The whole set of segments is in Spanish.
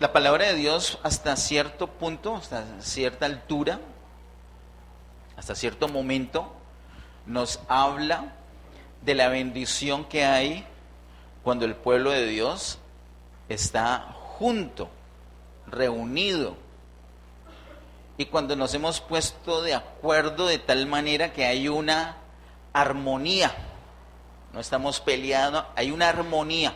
La palabra de Dios hasta cierto punto, hasta cierta altura, hasta cierto momento, nos habla de la bendición que hay cuando el pueblo de Dios está junto, reunido, y cuando nos hemos puesto de acuerdo de tal manera que hay una armonía, no estamos peleando, hay una armonía.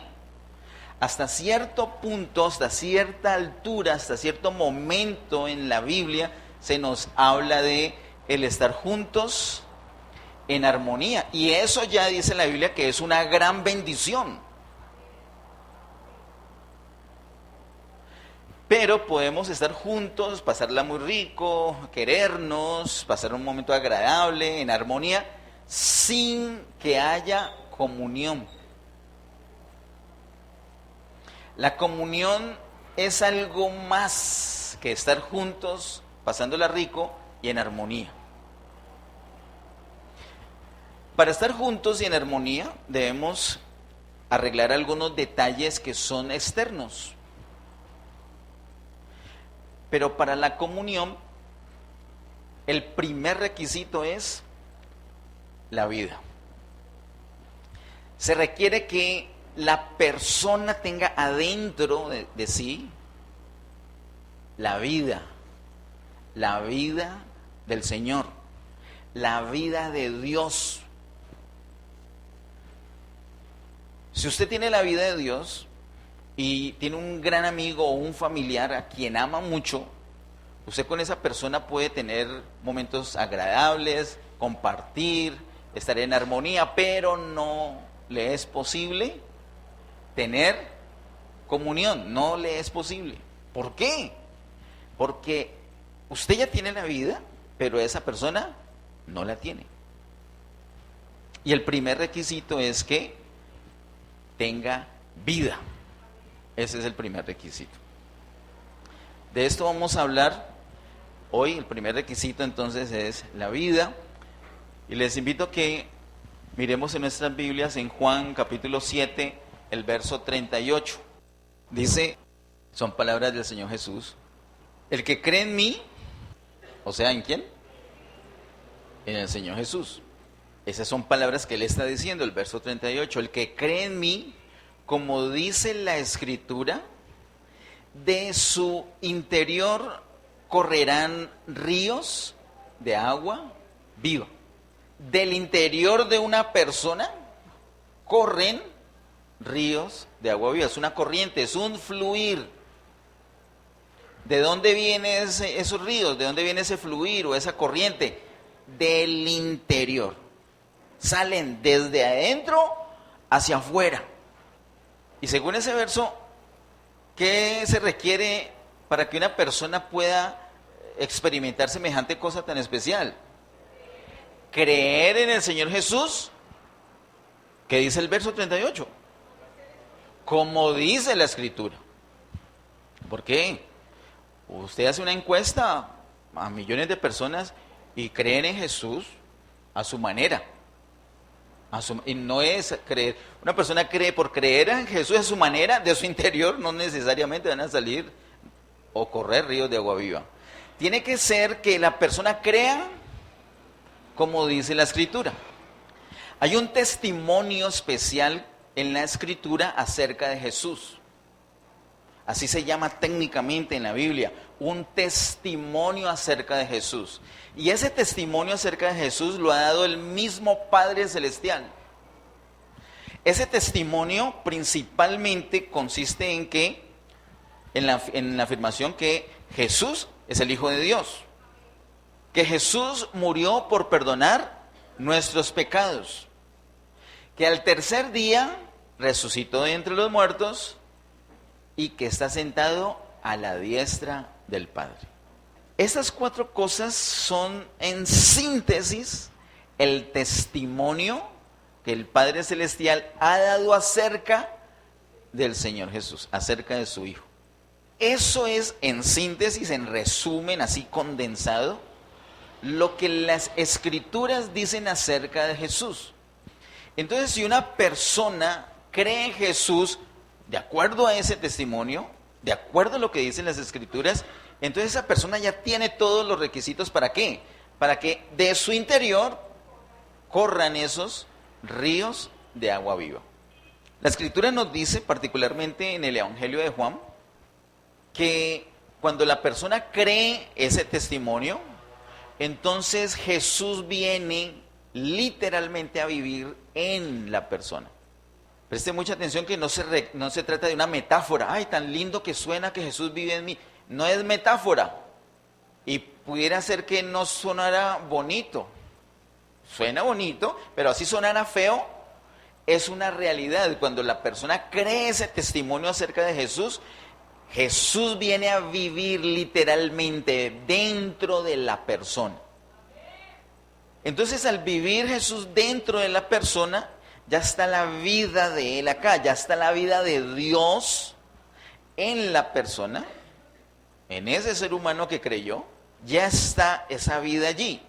Hasta cierto punto, hasta cierta altura, hasta cierto momento en la Biblia se nos habla de el estar juntos en armonía. Y eso ya dice la Biblia que es una gran bendición. Pero podemos estar juntos, pasarla muy rico, querernos, pasar un momento agradable, en armonía, sin que haya comunión. La comunión es algo más que estar juntos, pasándola rico y en armonía. Para estar juntos y en armonía debemos arreglar algunos detalles que son externos. Pero para la comunión, el primer requisito es la vida. Se requiere que la persona tenga adentro de sí la vida del Señor, la vida de Dios. Si usted tiene la vida de Dios y tiene un gran amigo o un familiar a quien ama mucho, usted con esa persona puede tener momentos agradables, compartir, estar en armonía, pero no le es posible tener comunión, no le es posible. ¿Por qué? Porque usted ya tiene la vida, pero esa persona no la tiene. Y el primer requisito es que tenga vida. Ese es el primer requisito. De esto vamos a hablar hoy. El primer requisito entonces es la vida. Y les invito a que miremos en nuestras Biblias en Juan capítulo 7, el verso 38. Dice, son palabras del Señor Jesús: el que cree en mí, o sea, ¿en quién? En el Señor Jesús. Esas son palabras que Él está diciendo, el verso 38. El que cree en mí, como dice la Escritura, de su interior correrán ríos de agua viva. Del interior de una persona corren ríos de agua viva. Es una corriente, es un fluir. ¿De dónde vienen esos ríos? ¿De dónde viene ese fluir o esa corriente? Del interior. Salen desde adentro hacia afuera. Y según ese verso, ¿qué se requiere para que una persona pueda experimentar semejante cosa tan especial? Creer en el Señor Jesús, que dice el verso 38, como dice la Escritura. ¿Por qué? Usted hace una encuesta a millones de personas y creen en Jesús a su manera. Y no es creer. Una persona cree por creer en Jesús a su manera, de su interior no necesariamente van a salir o correr ríos de agua viva. Tiene que ser que la persona crea como dice la Escritura. Hay un testimonio especial en la Escritura acerca de Jesús. Así se llama técnicamente en la Biblia, un testimonio acerca de Jesús. Y ese testimonio acerca de Jesús lo ha dado el mismo Padre Celestial. Ese testimonio principalmente consiste en que, en la afirmación que Jesús es el Hijo de Dios. Que Jesús murió por perdonar nuestros pecados. Que al tercer día resucitó de entre los muertos y que está sentado a la diestra del Padre. Estas cuatro cosas son en síntesis el testimonio que el Padre Celestial ha dado acerca del Señor Jesús, acerca de su Hijo. Eso es en síntesis, en resumen, así condensado, lo que las Escrituras dicen acerca de Jesús. Entonces, si una persona cree en Jesús, de acuerdo a ese testimonio, de acuerdo a lo que dicen las Escrituras, entonces esa persona ya tiene todos los requisitos. ¿Para qué? Para que de su interior corran esos ríos de agua viva. La Escritura nos dice, particularmente en el Evangelio de Juan, que cuando la persona cree ese testimonio, entonces Jesús viene literalmente a vivir en la persona. Preste mucha atención que no se trata de una metáfora. Ay, tan lindo que suena que Jesús vive en mí. No es metáfora. Y pudiera ser que no sonara bonito. Suena bonito, pero así sonara feo, es una realidad. Cuando la persona cree ese testimonio acerca de Jesús, Jesús viene a vivir literalmente dentro de la persona. Entonces, al vivir Jesús dentro de la persona, ya está la vida de Él acá, ya está la vida de Dios en la persona, en ese ser humano que creyó, ya está esa vida allí.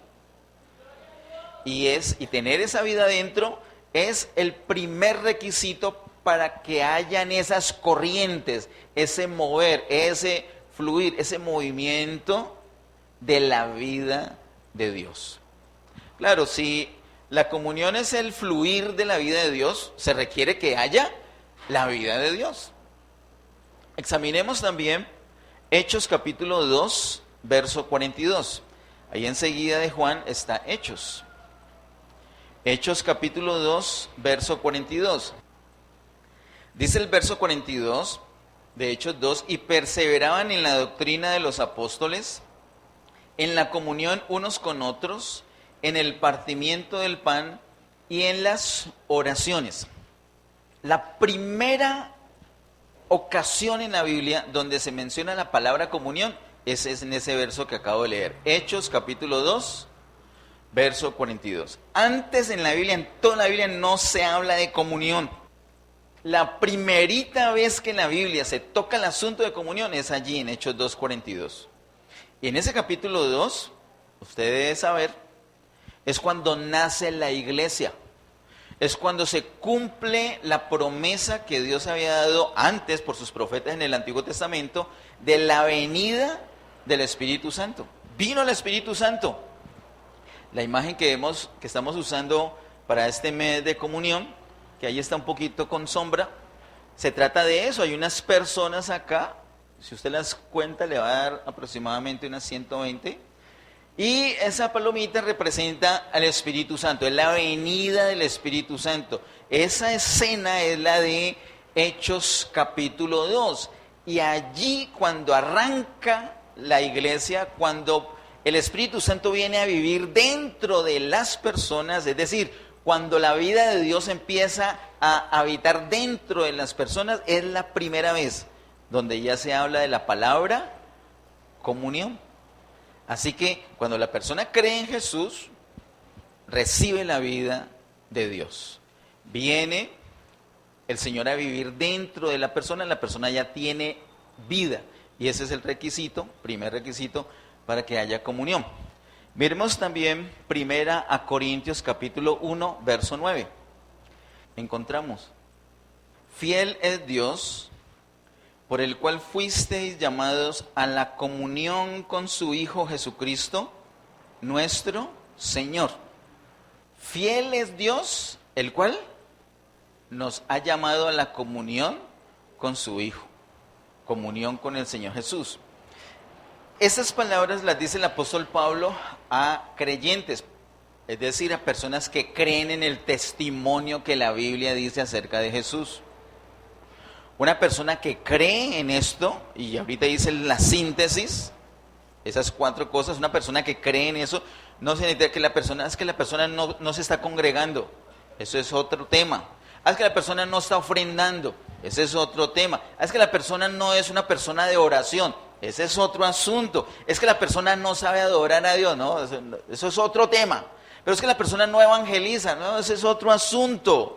Y tener esa vida dentro es el primer requisito para que hayan esas corrientes, ese mover, ese fluir, ese movimiento de la vida de Dios. Claro, si la comunión es el fluir de la vida de Dios, se requiere que haya la vida de Dios. Examinemos también Hechos capítulo 2, verso 42. Ahí enseguida de Juan está Hechos. Hechos capítulo 2, verso 42. Dice el verso 42 de Hechos 2, y perseveraban en la doctrina de los apóstoles, en la comunión unos con otros, en el partimiento del pan y en las oraciones. La primera ocasión en la Biblia donde se menciona la palabra comunión es en ese verso que acabo de leer. Hechos capítulo 2, verso 42. Antes en la Biblia, en toda la Biblia, no se habla de comunión. La primerita vez que en la Biblia se toca el asunto de comunión es allí en Hechos 2, 42. Y en ese capítulo 2, usted debe saber, es cuando nace la iglesia. Es cuando se cumple la promesa que Dios había dado antes por sus profetas en el Antiguo Testamento de la venida del Espíritu Santo. Vino el Espíritu Santo. La imagen que estamos usando para este mes de comunión, que ahí está un poquito con sombra, se trata de eso. Hay unas personas acá, si usted las cuenta le va a dar aproximadamente unas 120, y esa palomita representa al Espíritu Santo, es la venida del Espíritu Santo. Esa escena es la de Hechos capítulo 2, y allí cuando arranca la iglesia, cuando el Espíritu Santo viene a vivir dentro de las personas, es decir, cuando la vida de Dios empieza a habitar dentro de las personas, es la primera vez donde ya se habla de la palabra comunión. Así que cuando la persona cree en Jesús, recibe la vida de Dios. Viene el Señor a vivir dentro de la persona ya tiene vida. Y ese es el requisito, primer requisito, para que haya comunión. Miremos también 1 Corintios capítulo 1, verso 9. Encontramos: fiel es Dios, por el cual fuisteis llamados a la comunión con su Hijo Jesucristo, nuestro Señor. Fiel es Dios, el cual nos ha llamado a la comunión con su Hijo, comunión con el Señor Jesús. Esas palabras las dice el apóstol Pablo a creyentes, es decir, a personas que creen en el testimonio que la Biblia dice acerca de Jesús. Una persona que cree en esto, y ahorita dice la síntesis, esas 4 cosas, una persona que cree en eso, no significa que la persona no se está congregando, eso es otro tema. Es que la persona no está ofrendando, ese es otro tema. Es que la persona no es una persona de oración, ese es otro asunto. Es que la persona no sabe adorar a Dios, no, eso es otro tema. Pero es que la persona no evangeliza, no, ese es otro asunto.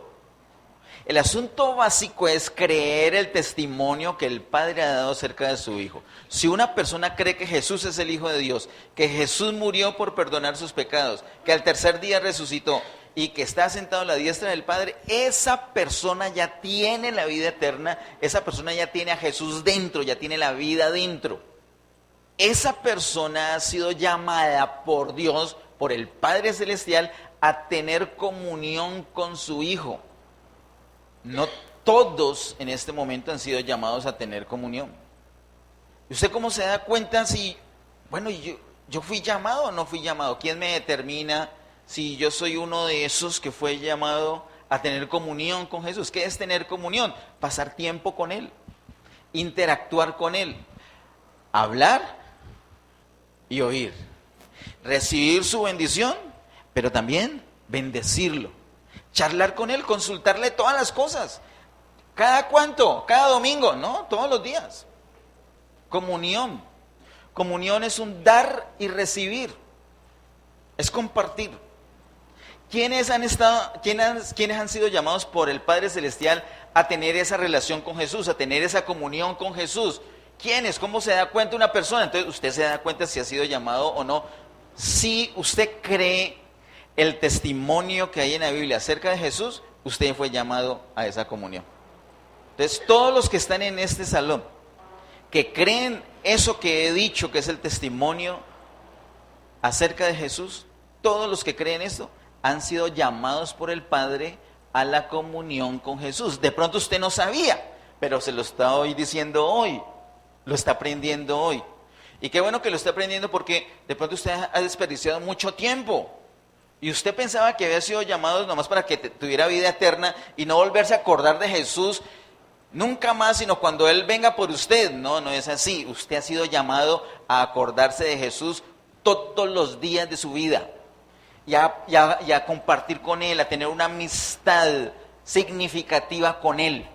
El asunto básico es creer el testimonio que el Padre ha dado acerca de su Hijo. Si una persona cree que Jesús es el Hijo de Dios, que Jesús murió por perdonar sus pecados, que al tercer día resucitó, y que está sentado a la diestra del Padre, esa persona ya tiene la vida eterna, esa persona ya tiene a Jesús dentro, ya tiene la vida dentro. Esa persona ha sido llamada por Dios, por el Padre Celestial, a tener comunión con su Hijo. No todos en este momento han sido llamados a tener comunión. ¿Y usted cómo se da cuenta si, bueno, yo fui llamado o no fui llamado? ¿Quién me determina si yo soy uno de esos que fue llamado a tener comunión con Jesús? ¿Qué es tener comunión? Pasar tiempo con Él, interactuar con Él, hablar y oír, recibir su bendición, pero también bendecirlo, charlar con Él, consultarle todas las cosas. ¿Cada cuánto? ¿Cada domingo? No, todos los días. Comunión. Comunión es un dar y recibir. Es compartir. ¿Quiénes han sido llamados por el Padre Celestial a tener esa relación con Jesús, a tener esa comunión con Jesús? ¿Quiénes? ¿Cómo se da cuenta una persona? Entonces usted se da cuenta si ha sido llamado o no. Si usted cree el testimonio que hay en la Biblia acerca de Jesús, usted fue llamado a esa comunión. Entonces todos los que están en este salón, que creen eso que he dicho, que es el testimonio acerca de Jesús, todos los que creen esto han sido llamados por el Padre a la comunión con Jesús. De pronto usted no sabía, pero se lo está hoy diciendo hoy, lo está aprendiendo hoy. Y qué bueno que lo está aprendiendo, porque de pronto usted ha desperdiciado mucho tiempo. Y usted pensaba que había sido llamado nomás para que tuviera vida eterna y no volverse a acordar de Jesús nunca más, sino cuando Él venga por usted. No, no es así. Usted ha sido llamado a acordarse de Jesús todos los días de su vida. Y a compartir con Él, a tener una amistad significativa con Él.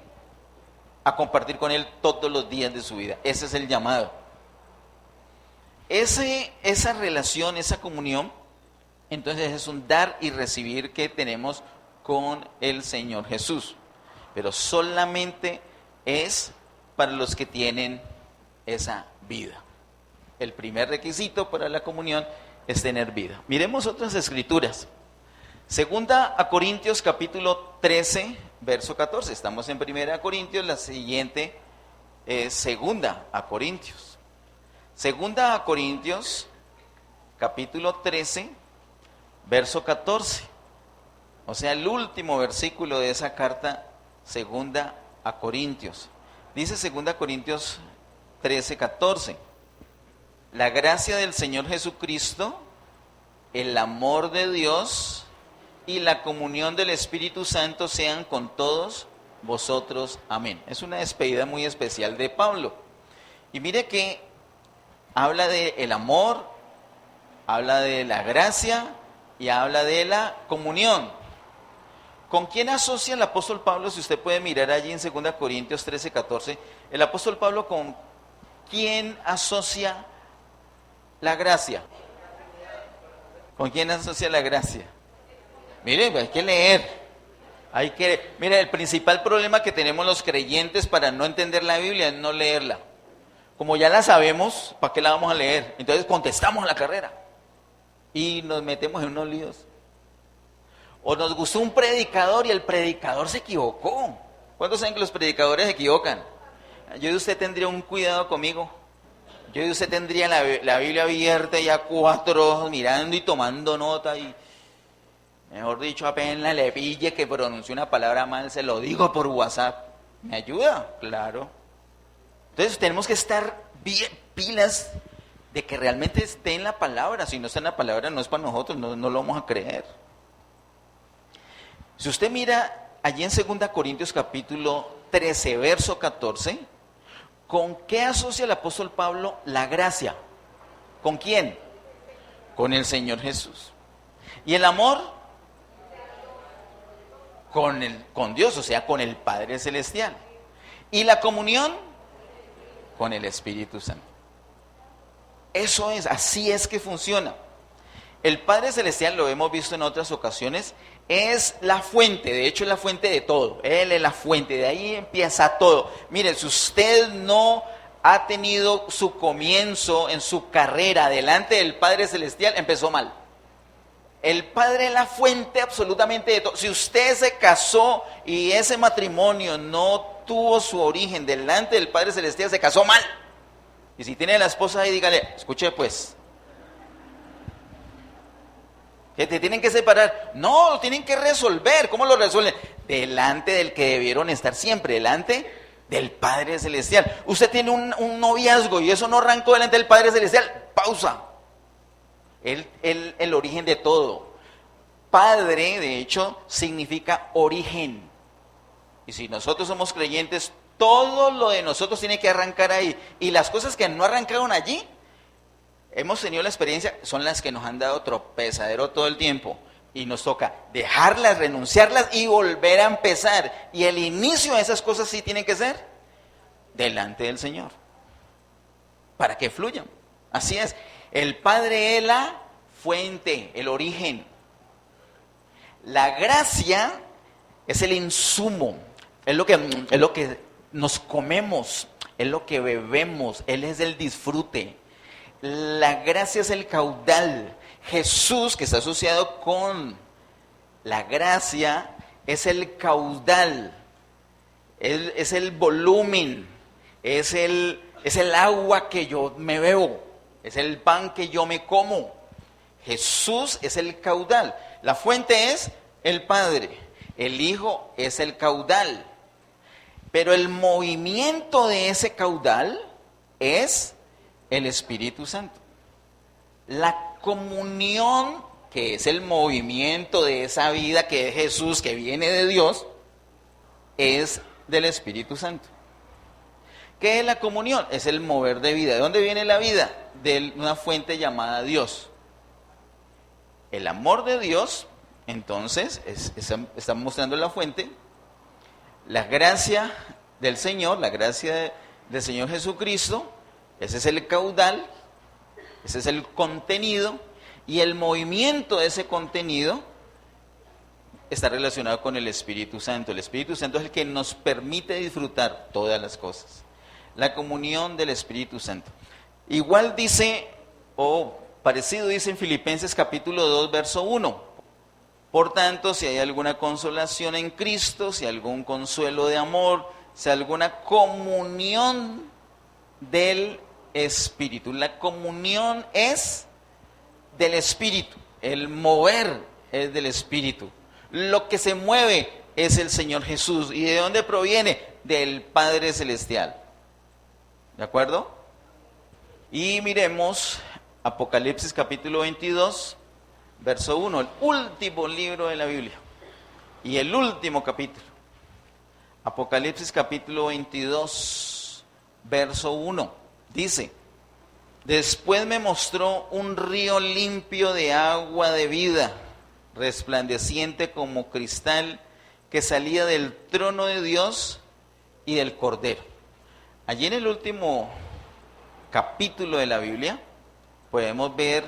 A compartir con Él todos los días de su vida. Ese es el llamado. Esa relación, esa comunión, entonces es un dar y recibir que tenemos con el Señor Jesús. Pero solamente es para los que tienen esa vida. El primer requisito para la comunión es tener vida. Miremos otras escrituras. Segunda a Corintios capítulo 13, verso 14. Estamos en Primera a Corintios, la siguiente es Segunda a Corintios. Segunda a Corintios capítulo 13, verso 14. O sea, el último versículo de esa carta, Segunda a Corintios. Dice Segunda Corintios 13, 14. La gracia del Señor Jesucristo, el amor de Dios y la comunión del Espíritu Santo sean con todos vosotros. Amén. Es una despedida muy especial de Pablo. Y mire que habla del amor, habla de la gracia y habla de la comunión. ¿Con quién asocia el apóstol Pablo? Si usted puede mirar allí en 2 Corintios 13, 14, el apóstol Pablo, ¿con quién asocia la gracia? ¿Con quién asocia la gracia? Mire, hay que leer. Mire, el principal problema que tenemos los creyentes para no entender la Biblia es no leerla. Como ya la sabemos, ¿para qué la vamos a leer? Entonces contestamos la carrera y nos metemos en unos líos. O nos gustó un predicador y el predicador se equivocó. ¿Cuántos saben que los predicadores se equivocan? Yo de usted tendría un cuidado conmigo. Yo de usted tendría la Biblia abierta y a 4 ojos mirando y tomando nota. Y mejor dicho, apenas le pille que pronuncie una palabra mal, se lo digo por WhatsApp. ¿Me ayuda? Claro. Entonces tenemos que estar bien pilas de que realmente esté en la palabra. Si no está en la palabra, no es para nosotros, no lo vamos a creer. Si usted mira allí en 2 Corintios capítulo 13, verso 14, ¿con qué asocia el apóstol Pablo la gracia? ¿Con quién? Con el Señor Jesús. ¿Y el amor? Con Dios, o sea, con el Padre Celestial. ¿Y la comunión? Con el Espíritu Santo. Eso es, así es que funciona. El Padre Celestial, lo hemos visto en otras ocasiones, es la fuente, de hecho es la fuente de todo. Él es la fuente, de ahí empieza todo. Mire, si usted no ha tenido su comienzo en su carrera delante del Padre Celestial, empezó mal. El Padre es la fuente absolutamente de todo. Si usted se casó y ese matrimonio no tuvo su origen delante del Padre Celestial, se casó mal. Y si tiene a la esposa ahí, dígale, escuche pues, que te tienen que separar. No, lo tienen que resolver. ¿Cómo lo resuelven? Delante del que debieron estar siempre, delante del Padre Celestial. Usted tiene un noviazgo y eso no arrancó delante del Padre Celestial. Pausa. El origen de todo. Padre, de hecho, significa origen. Y si nosotros somos creyentes, todo lo de nosotros tiene que arrancar ahí. Y las cosas que no arrancaron allí, hemos tenido la experiencia, son las que nos han dado tropezadero todo el tiempo. Y nos toca dejarlas, renunciarlas y volver a empezar. Y el inicio de esas cosas sí tiene que ser delante del Señor. Para que fluyan. Así es. El Padre es la fuente, el origen. La gracia es el insumo. Es lo que nos comemos, es lo que bebemos, Él es el disfrute. La gracia es el caudal. Jesús, que está asociado con la gracia, es el caudal, es el volumen, es el agua que yo me bebo, es el pan que yo me como. Jesús es el caudal. La fuente es el Padre, el Hijo es el caudal. Pero el movimiento de ese caudal es el Espíritu Santo. La comunión, que es el movimiento de esa vida que es Jesús, que viene de Dios, es del Espíritu Santo. ¿Qué es la comunión? Es el mover de vida. ¿De dónde viene la vida? De una fuente llamada Dios. El amor de Dios, entonces, está mostrando la fuente. La gracia del Señor, la gracia del Señor Jesucristo, ese es el caudal, ese es el contenido, y el movimiento de ese contenido está relacionado con el Espíritu Santo. El Espíritu Santo es el que nos permite disfrutar todas las cosas. La comunión del Espíritu Santo. Igual dice, o parecido dice en Filipenses capítulo 2, verso 1. Por tanto, si hay alguna consolación en Cristo, si hay algún consuelo de amor, si hay alguna comunión del Espíritu. La comunión es del Espíritu, el mover es del Espíritu. Lo que se mueve es el Señor Jesús. ¿Y de dónde proviene? Del Padre Celestial. ¿De acuerdo? Y miremos Apocalipsis capítulo 22. Verso 1, el último libro de la Biblia y el último capítulo. Apocalipsis capítulo 22, verso 1, dice: después me mostró un río limpio de agua de vida, resplandeciente como cristal, que salía del trono de Dios y del Cordero. Allí en el último capítulo de la Biblia podemos ver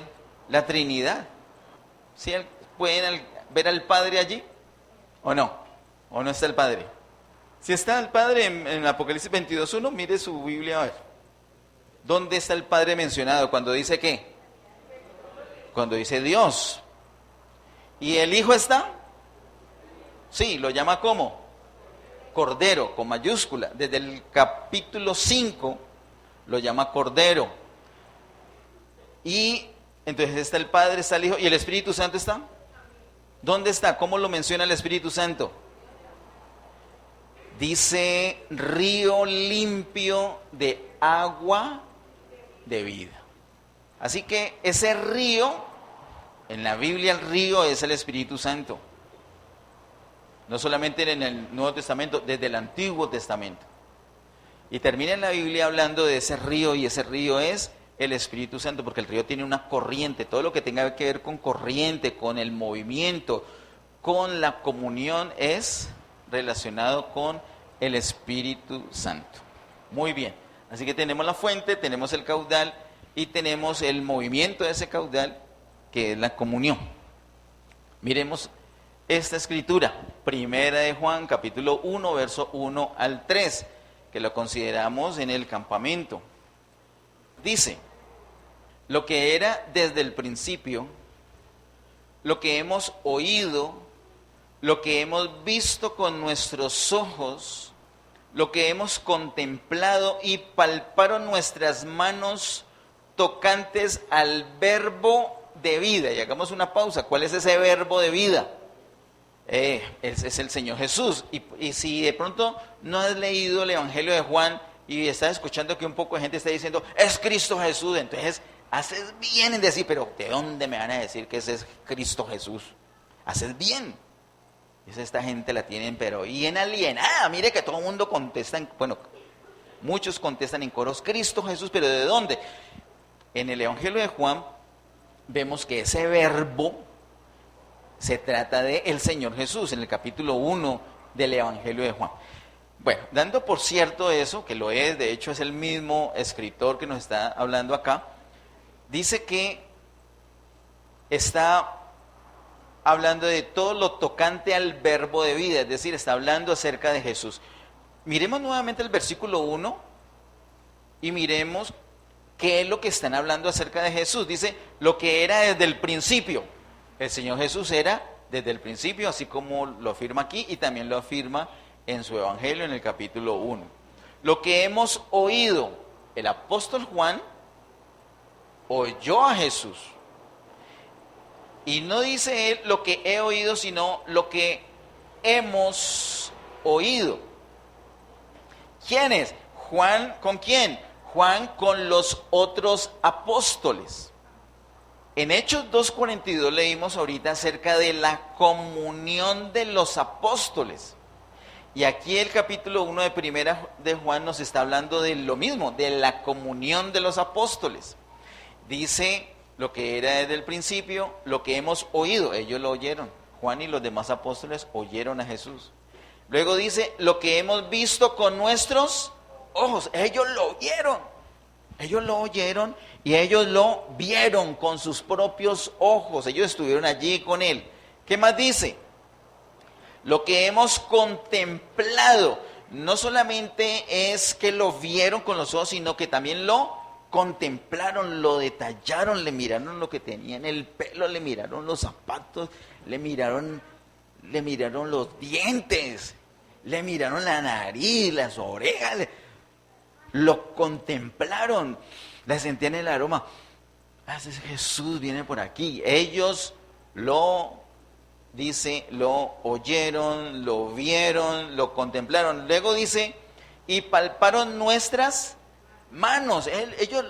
la Trinidad. ¿Sí pueden ver al Padre allí? ¿O no? ¿O no está el Padre? Si está el Padre en Apocalipsis 22.1, mire su Biblia a ver. ¿Dónde está el Padre mencionado? ¿Cuando dice qué? Cuando dice Dios. ¿Y el Hijo está? Sí, lo llama ¿cómo? Cordero, con mayúscula. Desde el capítulo 5 lo llama Cordero. Y entonces está el Padre, está el Hijo, ¿y el Espíritu Santo está? ¿Dónde está? ¿Cómo lo menciona el Espíritu Santo? Dice río limpio de agua de vida. Así que ese río, en la Biblia el río es el Espíritu Santo. No solamente en el Nuevo Testamento, desde el Antiguo Testamento. Y termina en la Biblia hablando de ese río, y ese río es el Espíritu Santo, porque el río tiene una corriente. Todo lo que tenga que ver con corriente, con el movimiento, con la comunión, es relacionado con el Espíritu Santo. Muy bien, así que tenemos la fuente, tenemos el caudal y tenemos el movimiento de ese caudal, que es la comunión. Miremos esta escritura, primera de Juan, capítulo 1, verso 1 al 3, que lo consideramos en el campamento. Dice: lo que era desde el principio, lo que hemos oído, lo que hemos visto con nuestros ojos, lo que hemos contemplado y palparon nuestras manos tocantes al verbo de vida. Y hagamos una pausa. ¿Cuál es ese verbo de vida? Es el Señor Jesús. Y si de pronto no has leído el Evangelio de Juan y estás escuchando que un poco de gente está diciendo, es Cristo Jesús, entonces haces bien en decir, pero ¿de dónde me van a decir que ese es Cristo Jesús? Haces bien. Esta gente la tienen pero bien alienada. Mire que todo el mundo contesta, bueno, muchos contestan en coros, Cristo Jesús, pero ¿de dónde? En el Evangelio de Juan vemos que ese verbo se trata de el Señor Jesús, en el capítulo 1 del Evangelio de Juan. Bueno, dando por cierto eso, que lo es, de hecho es el mismo escritor que nos está hablando acá, dice que está hablando de todo lo tocante al verbo de vida, es decir, está hablando acerca de Jesús. Miremos nuevamente el versículo 1 y miremos qué es lo que están hablando acerca de Jesús. Dice, lo que era desde el principio. El Señor Jesús era desde el principio, así como lo afirma aquí y también lo afirma en su Evangelio en el capítulo 1. Lo que hemos oído, el apóstol Juan oyó a Jesús. Y no dice él lo que he oído, sino lo que hemos oído. ¿Quién es? Juan, ¿con quién? Juan con los otros apóstoles. En Hechos 2:42 leímos ahorita acerca de la comunión de los apóstoles. Y aquí el capítulo 1 de Primera de Juan nos está hablando de lo mismo, de la comunión de los apóstoles. Dice lo que era desde el principio, lo que hemos oído, ellos lo oyeron. Juan y los demás apóstoles oyeron a Jesús. Luego dice, lo que hemos visto con nuestros ojos, ellos lo oyeron. Ellos lo oyeron y ellos lo vieron con sus propios ojos. Ellos estuvieron allí con él. ¿Qué más dice? Lo que hemos contemplado, no solamente es que lo vieron con los ojos, sino que también lo contemplaron, lo detallaron, le miraron lo que tenía en el pelo, le miraron los zapatos, le miraron los dientes, le miraron la nariz, las orejas, lo contemplaron, le sentían el aroma. Jesús viene por aquí. Ellos lo oyeron, lo vieron, lo contemplaron. Luego dice, y palparon nuestras manos. Ellos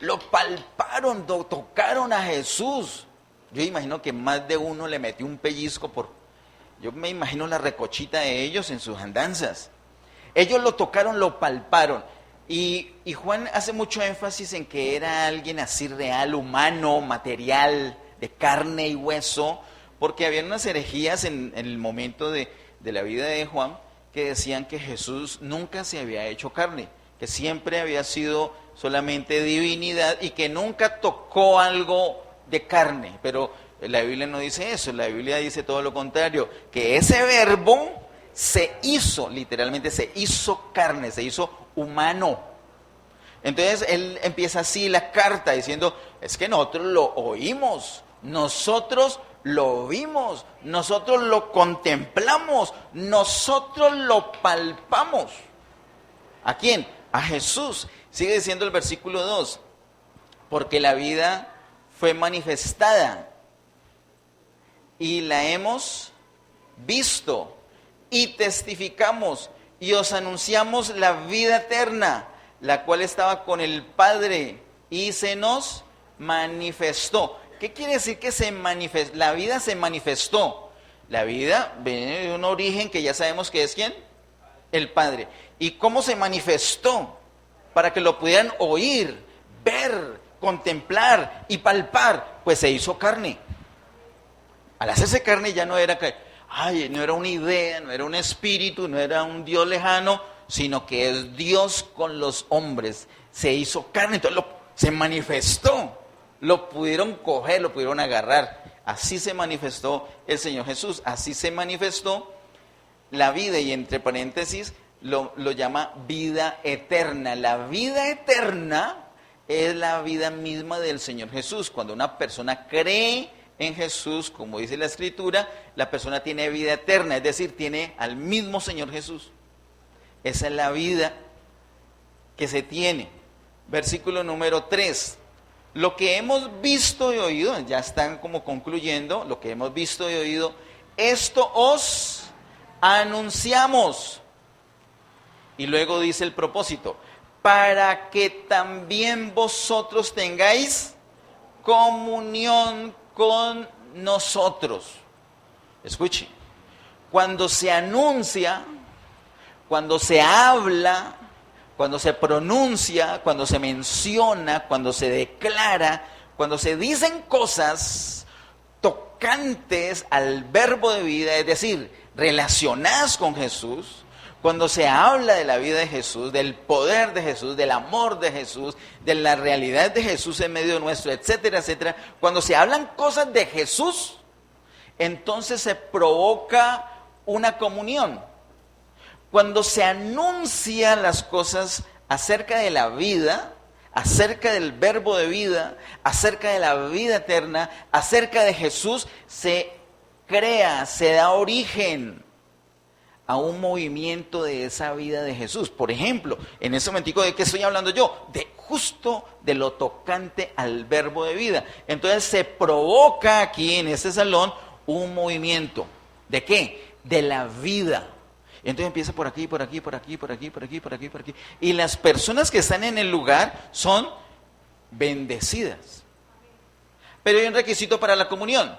lo palparon, lo tocaron a Jesús. Yo imagino que más de uno le metió un pellizco yo me imagino la recochita de ellos en sus andanzas. Ellos lo tocaron, lo palparon. Y Juan hace mucho énfasis en que era alguien así real, humano, material, de carne y hueso, porque había unas herejías en el momento de la vida de Juan que decían que Jesús nunca se había hecho carne, que siempre había sido solamente divinidad y que nunca tocó algo de carne. Pero la Biblia no dice eso, la Biblia dice todo lo contrario, que ese verbo se hizo, literalmente se hizo carne, se hizo humano. Entonces él empieza así la carta diciendo, es que nosotros lo oímos, nosotros lo vimos, nosotros lo contemplamos, nosotros lo palpamos. ¿A quién? A Jesús. Sigue diciendo el versículo 2, porque la vida fue manifestada y la hemos visto y testificamos y os anunciamos la vida eterna, la cual estaba con el Padre y se nos manifestó. ¿Qué quiere decir que se manifestó? La vida se manifestó. La vida viene de un origen que ya sabemos que es ¿quién? El Padre. ¿Y cómo se manifestó? Para que lo pudieran oír, ver, contemplar y palpar, pues se hizo carne. Al hacerse carne ya no era no era una idea, no era un espíritu, no era un Dios lejano, sino que es Dios con los hombres. Se hizo carne, entonces se manifestó. Lo pudieron coger, lo pudieron agarrar. Así se manifestó el Señor Jesús, así se manifestó la vida, y entre paréntesis lo llama vida eterna. La vida eterna es la vida misma del Señor Jesús. Cuando una persona cree en Jesús, como dice la Escritura, la persona tiene vida eterna, es decir, tiene al mismo Señor Jesús. Esa es la vida que se tiene. Versículo número 3. Lo que hemos visto y oído, ya están como concluyendo, lo que hemos visto y oído, esto os anunciamos. Y luego dice el propósito, para que también vosotros tengáis comunión con nosotros. Escuche, cuando se anuncia, cuando se habla, cuando se pronuncia, cuando se menciona, cuando se declara, cuando se dicen cosas tocantes al verbo de vida, es decir, relacionadas con Jesús, cuando se habla de la vida de Jesús, del poder de Jesús, del amor de Jesús, de la realidad de Jesús en medio nuestro, etcétera, etcétera, cuando se hablan cosas de Jesús, entonces se provoca una comunión. Cuando se anuncian las cosas acerca de la vida, acerca del verbo de vida, acerca de la vida eterna, acerca de Jesús, se crea, se da origen a un movimiento de esa vida de Jesús. Por ejemplo, en ese momentico, ¿de qué estoy hablando yo? De justo de lo tocante al verbo de vida. Entonces se provoca aquí en este salón un movimiento. ¿De qué? De la vida. Entonces empieza por aquí, por aquí, por aquí, por aquí, por aquí, por aquí, por aquí. Y las personas que están en el lugar son bendecidas. Pero hay un requisito para la comunión.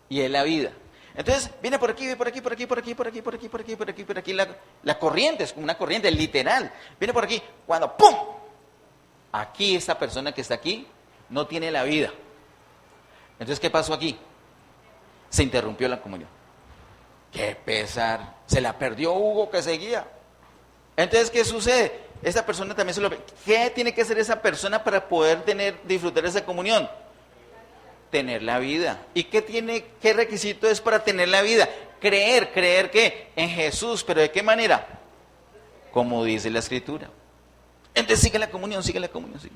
Y es la vida. Entonces viene por aquí, por aquí, por aquí, por aquí, por aquí, por aquí, por aquí, por aquí, por aquí. La corriente, es como una corriente literal. Viene por aquí, cuando ¡pum! Aquí esta persona que está aquí no tiene la vida. Entonces, ¿qué pasó aquí? Se interrumpió la comunión. ¡Qué pesar! Se la perdió Hugo que seguía. Entonces, ¿qué sucede? Esa persona también se lo... ¿Qué tiene que hacer esa persona para poder disfrutar esa comunión? Tener la vida. ¿Y qué requisito es para tener la vida? Creer ¿qué? En Jesús. ¿Pero de qué manera? Como dice la Escritura. Entonces sigue la comunión, sigue la comunión, sigue.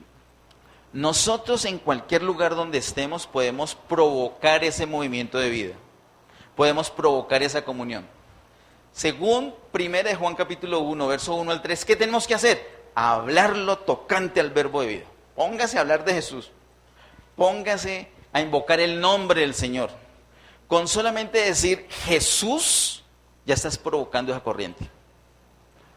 Nosotros en cualquier lugar donde estemos podemos provocar ese movimiento de vida. Podemos provocar esa comunión. Según 1 Juan capítulo 1, verso 1 al 3, ¿qué tenemos que hacer? Hablarlo tocante al verbo de vida. Póngase a hablar de Jesús. Póngase a invocar el nombre del Señor. Con solamente decir Jesús, ya estás provocando esa corriente.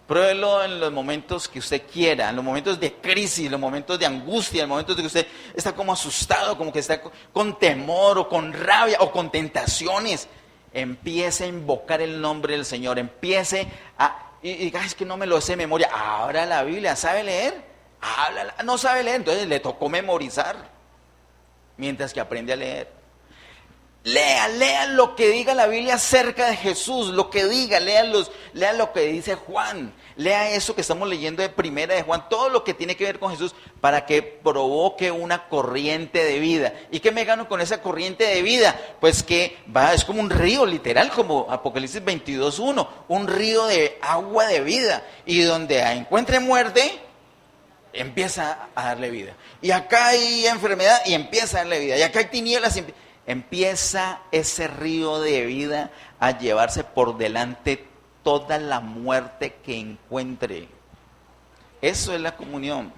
Pruébelo en los momentos que usted quiera, en los momentos de crisis, en los momentos de angustia, en los momentos de que usted está como asustado, como que está con temor o con rabia o con tentaciones. Empiece a invocar el nombre del Señor, empiece a... Y diga, es que no me lo sé de memoria. Abra la Biblia, ¿sabe leer? Háblala. No sabe leer, entonces le tocó memorizar, mientras que aprende a leer. Lea lo que diga la Biblia acerca de Jesús, lo que diga, lea lo que dice Juan, lea eso que estamos leyendo de Primera de Juan, todo lo que tiene que ver con Jesús, para que provoque una corriente de vida. ¿Y qué me gano con esa corriente de vida? Pues que es como un río, literal, como Apocalipsis 22:1, un río de agua de vida, y donde encuentre muerte, empieza a darle vida. Y acá hay enfermedad, y empieza a darle vida. Y acá hay tinieblas, empieza ese río de vida a llevarse por delante toda la muerte que encuentre. Eso es la comunión.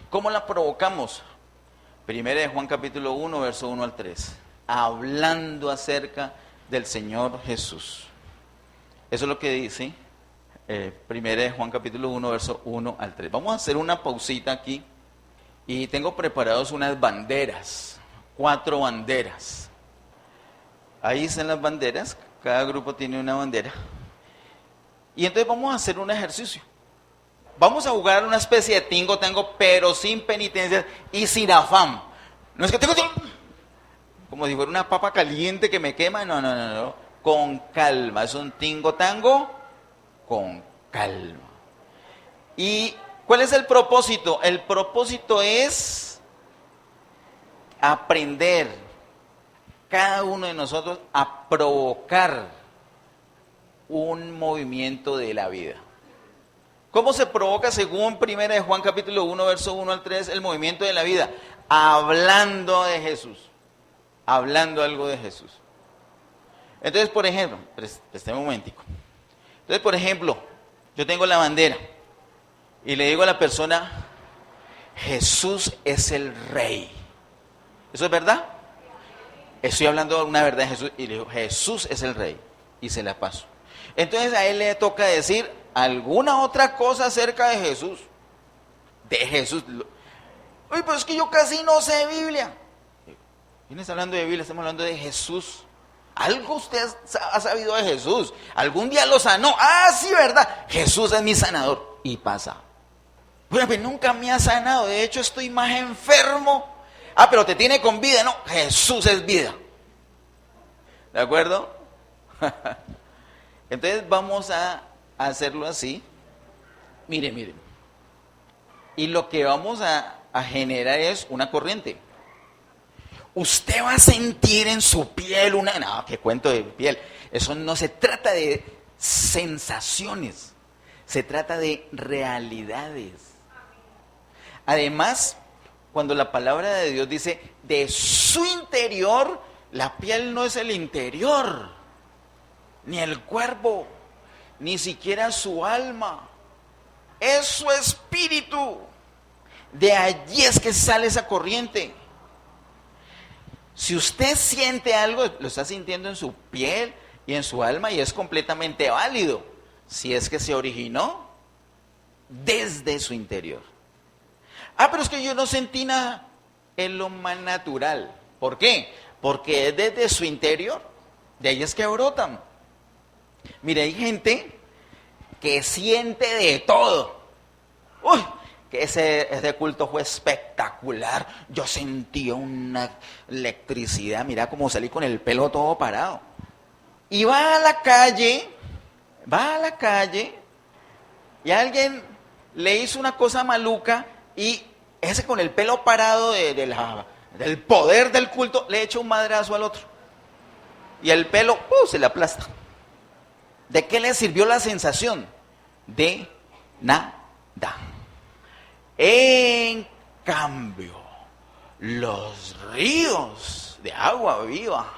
¿Cómo la provocamos? 1 Juan capítulo 1, verso 1 al 3. Hablando acerca del Señor Jesús. Eso es lo que dice 1 Juan capítulo 1, verso 1 al 3. Vamos a hacer una pausita aquí. Y tengo preparados unas banderas. 4 banderas. Ahí están las banderas. Cada grupo tiene una bandera. Y entonces vamos a hacer un ejercicio. Vamos a jugar una especie de tingo-tango, pero sin penitencia y sin afán. No es que tengo como si fuera una papa caliente que me quema. No. Con calma. Es un tingo-tango con calma. ¿Y cuál es el propósito? El propósito es aprender cada uno de nosotros a provocar un movimiento de la vida. ¿Cómo se provoca según 1 Juan capítulo 1, verso 1 al 3, el movimiento de la vida? Hablando de Jesús. hablando algo de Jesús. Entonces, por ejemplo, preste un momentico. Entonces, por ejemplo, yo tengo la bandera y le digo a la persona, Jesús es el rey. ¿Eso es verdad? Estoy hablando una verdad de Jesús y le digo, Jesús es el rey. Y se la paso. Entonces a él le toca decir alguna otra cosa acerca de Jesús. De Jesús. Uy, pero es que yo casi no sé Biblia. ¿Quién está hablando de Biblia? Estamos hablando de Jesús. Algo usted ha sabido de Jesús. Algún día lo sanó. Ah, sí, ¿verdad? Jesús es mi sanador. Y pasa. Bueno, pues nunca me ha sanado. De hecho, estoy más enfermo. Ah, pero te tiene con vida. No, Jesús es vida. ¿De acuerdo? Entonces vamos a hacerlo así. Mire. Y lo que vamos a generar es una corriente. Usted va a sentir en su piel una... No, qué cuento de piel. Eso no se trata de sensaciones. Se trata de realidades. Además, cuando la palabra de Dios dice de su interior, la piel no es el interior, ni el cuerpo, ni siquiera su alma. Es su espíritu. De allí es que sale esa corriente. Si usted siente algo, lo está sintiendo en su piel y en su alma y es completamente válido. Si es que se originó desde su interior. Ah, pero es que yo no sentí nada. Es lo más natural. ¿Por qué? Porque es desde su interior. De ahí es que brotan. Mire, hay gente que siente de todo. Uy, que ese culto fue espectacular. Yo sentí una electricidad. Mira cómo salí con el pelo todo parado. Y va a la calle y alguien le hizo una cosa maluca y ese con el pelo parado del poder del culto le echa un madrazo al otro. Y el pelo se le aplasta. ¿De qué le sirvió la sensación? De nada. En cambio, los ríos de agua viva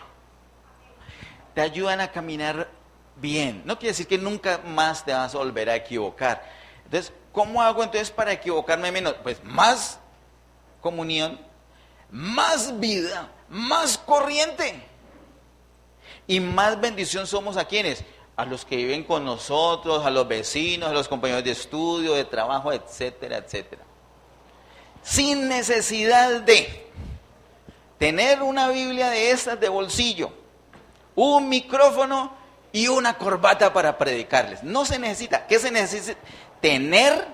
te ayudan a caminar bien. No quiere decir que nunca más te vas a volver a equivocar. Entonces, ¿cómo hago entonces para equivocarme menos? Pues más comunión, más vida, más corriente. Y más bendición somos a quienes, a los que viven con nosotros, a los vecinos, a los compañeros de estudio, de trabajo, etcétera, etcétera. Sin necesidad de tener una Biblia de estas de bolsillo, un micrófono y una corbata para predicarles. No se necesita. ¿Qué se necesita? Tener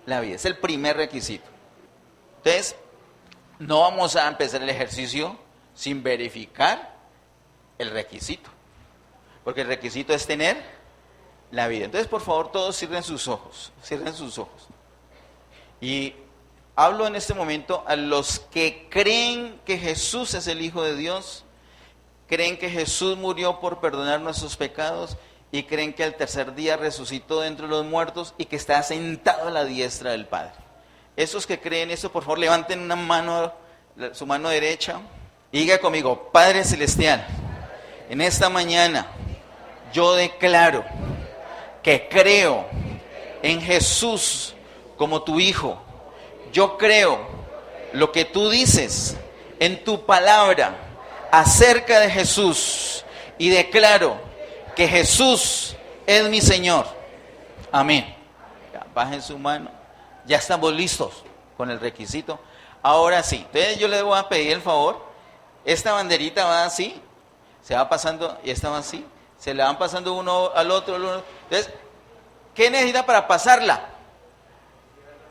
la vida. Es el primer requisito. Entonces, no vamos a empezar el ejercicio sin verificar el requisito. Porque el requisito es tener la vida. Entonces, por favor, todos cierren sus ojos. Cierren sus ojos. Y hablo en este momento a los que creen que Jesús es el Hijo de Dios, creen que Jesús murió por perdonar nuestros pecados y creen que al tercer día resucitó de entre los muertos y que está sentado a la diestra del Padre. Esos que creen eso, por favor, levanten una mano, su mano derecha y diga conmigo: Padre Celestial, en esta mañana yo declaro que creo en Jesús como tu Hijo. Yo creo lo que tú dices en tu palabra acerca de Jesús y declaro que Jesús es mi Señor. Amén. Ya, bajen su mano. Ya estamos listos con el requisito. Ahora sí. Entonces yo les voy a pedir el favor. Esta banderita va así. Se va pasando y esta va así. Se le van pasando uno al otro. Entonces, ¿qué necesita para pasarla?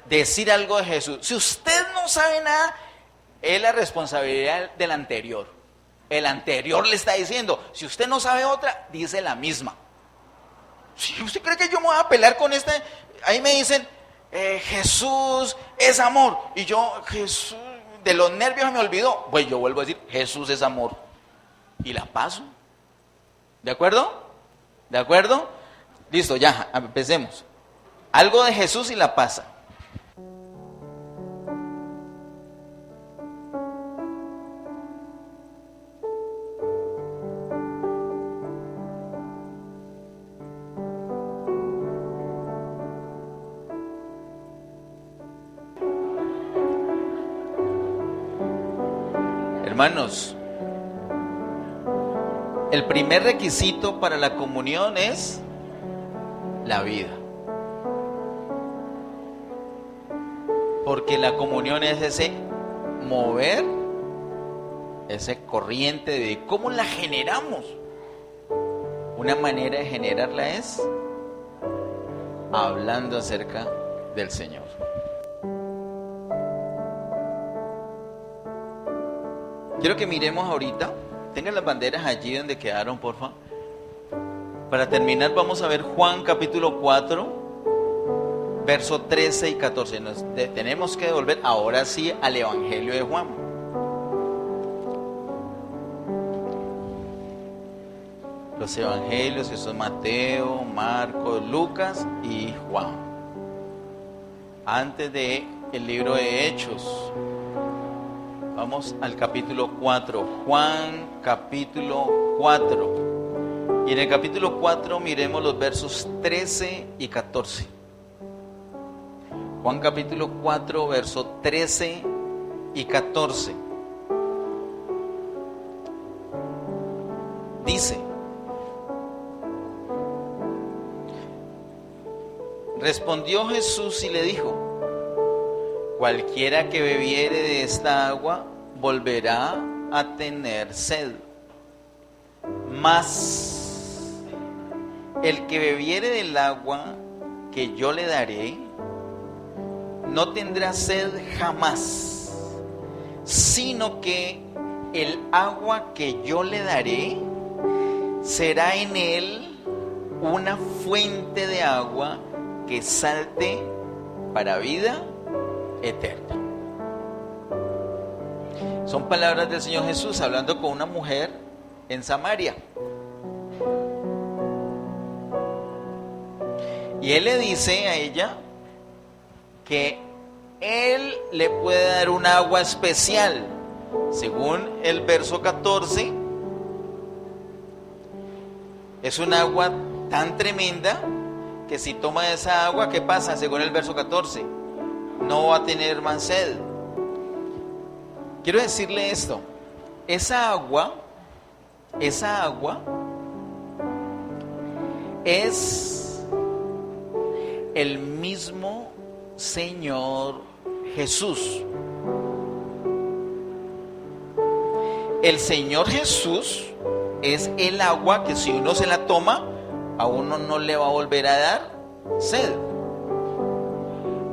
Decir algo de Jesús. Si usted no sabe nada, es la responsabilidad del anterior. El anterior le está diciendo. Si usted no sabe otra, dice la misma. Si usted cree que yo me voy a pelear con este, ahí me dicen, Jesús es amor. Y yo, Jesús, de los nervios me olvidó. Pues yo vuelvo a decir, Jesús es amor. Y la paso. ¿De acuerdo? ¿De acuerdo? Listo, ya, empecemos. Algo de Jesús y la pasa. Hermanos, el primer requisito para la comunión es la vida. Porque la comunión es ese mover, ese corriente de cómo la generamos. Una manera de generarla es hablando acerca del Señor. Quiero que miremos ahorita, tengan las banderas allí donde quedaron, porfa. Para terminar vamos a ver Juan capítulo 4, verso 13 y 14. Tenemos que devolver ahora sí al Evangelio de Juan. Los evangelios que son Mateo, Marcos, Lucas y Juan. Antes de el libro de Hechos. Vamos al capítulo 4. Juan capítulo 4. Y en el capítulo 4 miremos los versos 13 y 14. Juan capítulo 4, verso 13 y 14. Dice: respondió Jesús y le dijo: cualquiera que bebiere de esta agua volverá a tener sed. Mas el que bebiere del agua que yo le daré no tendrá sed jamás, sino que el agua que yo le daré será en él una fuente de agua que salte para vida eterna. Son palabras del Señor Jesús hablando con una mujer en Samaria. Y Él le dice a ella que Él le puede dar un agua especial. Según el verso 14, es un agua tan tremenda que si toma esa agua, ¿qué pasa? Según el verso 14, no va a tener más sed. Quiero decirle esto: esa agua es el mismo Señor Jesús. El Señor Jesús es el agua que si uno se la toma, a uno no le va a volver a dar sed.